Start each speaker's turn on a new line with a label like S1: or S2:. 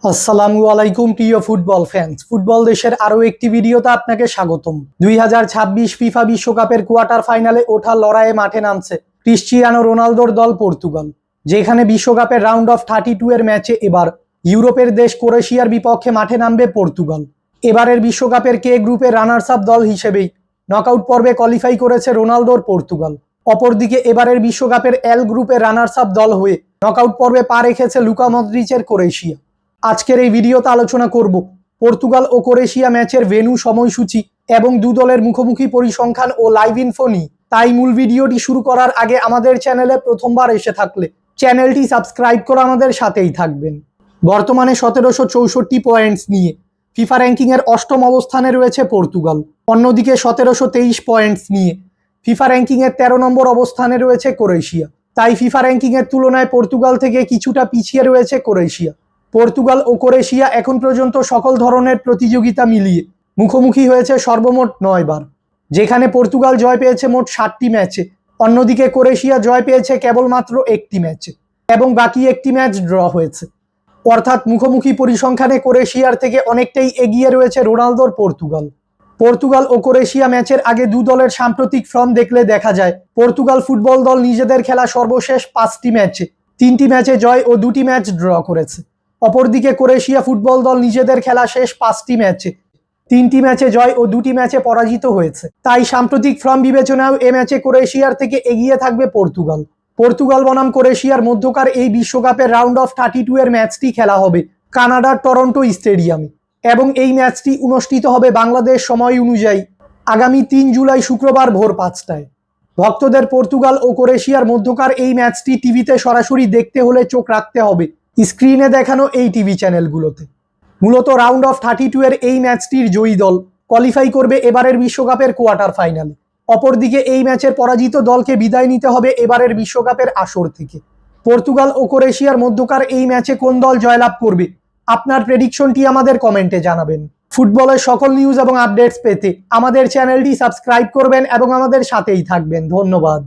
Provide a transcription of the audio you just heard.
S1: আসসালামু আলাইকুম প্রিয় ফুটবল ফ্যান্স। ফুটবল দেশের আরও একটি ভিডিওতে আপনাকে স্বাগতম। 2026 ফিফা বিশ্বকাপের কোয়ার্টার ফাইনালে ওঠার লড়াইয়ে মাঠে নামছে ক্রিশ্চিয়ানো রোনালদোর দল পর্তুগাল, যেখানে বিশ্বকাপের রাউন্ড অফ 32 এর ম্যাচে এবার ইউরোপের দেশ ক্রোয়েশিয়ার বিপক্ষে মাঠে নামবে পর্তুগাল। এবারের বিশ্বকাপের কে গ্রুপের রানার্স আপ দল হিসেবেই নকআউট পর্বে কোয়ালিফাই করেছে রোনালদোর পর্তুগাল। অপরদিকে এবারের বিশ্বকাপের এল গ্রুপের রানার্স আপ দল হয়ে নকআউট পর্বে পা রেখেছে লুকা মদ্রিচের ক্রোয়েশিয়া। আজকের এই ভিডিওতে আলোচনা করব পর্তুগাল ও ক্রোয়েশিয়া ম্যাচের ভেন্যু, সময়সূচি এবং দু দলের মুখোমুখি পরিসংখ্যান ও লাইভ ইনফো নিয়ে। তাই মূল ভিডিওটি শুরু করার আগে আমাদের চ্যানেলে প্রথমবার এসে থাকলে চ্যানেলটি সাবস্ক্রাইব করে আমাদের সাথেই থাকবেন। বর্তমানে 1764 পয়েন্টস নিয়ে ফিফা র্যাঙ্কিংয়ের অষ্টম অবস্থানে রয়েছে পর্তুগাল। অন্যদিকে 1723 পয়েন্টস নিয়ে ফিফা র্যাঙ্কিংয়ের 13 নম্বর অবস্থানে রয়েছে ক্রোয়েশিয়া। তাই ফিফা র্যাঙ্কিংয়ের তুলনায় পর্তুগাল থেকে কিছুটা পিছিয়ে রয়েছে ক্রোয়েশিয়া। পর্তুগাল ও ক্রোয়েশিয়া এখন পর্যন্ত সকল ধরনের প্রতিযোগিতা মিলিয়ে মুখোমুখি হয়েছে সর্বমোট 9 বার, যেখানে পর্তুগাল জয় পেয়েছে মোট 7টি ম্যাচে, অন্যদিকে ক্রোয়েশিয়া জয় পেয়েছে কেবলমাত্র একটি ম্যাচে এবং বাকি একটি ম্যাচ ড্র হয়েছে। অর্থাৎ মুখোমুখি পরিসংখ্যানে ক্রোয়েশিয়ার থেকে অনেকটাই এগিয়ে রয়েছে রোনালদোর পর্তুগাল। পর্তুগাল ও ক্রোয়েশিয়া ম্যাচের আগে দু দলের সাম্প্রতিক ফর্ম দেখলে দেখা যায় পর্তুগাল ফুটবল দল নিজেদের খেলা সর্বশেষ 5টি ম্যাচে 3টি ম্যাচে জয় ও 2টি ম্যাচ ড্র করেছে। অপরদিকে ক্রোয়েশিয়া ফুটবল দল নিজেদের খেলা শেষ 5টি ম্যাচে 3টি ম্যাচে জয় ও 2টি ম্যাচে পরাজিত হয়েছে। তাই সাম্প্রতিক ফর্ম বিবেচনায় এ ম্যাচে ক্রোয়েশিয়ার থেকে এগিয়ে থাকবে পর্তুগাল। পর্তুগাল বনাম ক্রোয়েশিয়ার মধ্যকার এই বিশ্বকাপের রাউন্ড অফ 32 এর ম্যাচটি খেলা হবে কানাডার টরন্টো স্টেডিয়ামে এবং এই ম্যাচটি অনুষ্ঠিত হবে বাংলাদেশ সময় অনুযায়ী আগামী 3 জুলাই শুক্রবার ভোর 5টায়। ভক্তদের পর্তুগাল ও ক্রোয়েশিয়ার মধ্যকার এই ম্যাচটি টিভিতে সরাসরি দেখতে হলে চোখ রাখতে হবে স্ক্রিনে দেখানো এই টিভি চ্যানেলগুলোতে। মূলত রাউন্ড অফ 32 এর এই ম্যাচটির জয়ী দল কোয়ালিফাই করবে এবারের বিশ্বকাপের কোয়ার্টার ফাইনালে। অপরদিকে এই ম্যাচের পরাজিত দলকে বিদায় নিতে হবে এবারের বিশ্বকাপের আসর থেকে। পর্তুগাল ও ক্রোয়েশিয়ার মধ্যকার এই ম্যাচে কোন দল জয়লাভ করবে, আপনার প্রেডিকশনটি আমাদের কমেন্টে জানাবেন। ফুটবলের সকল নিউজ এবং আপডেটস পেতে আমাদের চ্যানেলটি সাবস্ক্রাইব করবেন এবং আমাদের সাথেই থাকবেন। ধন্যবাদ।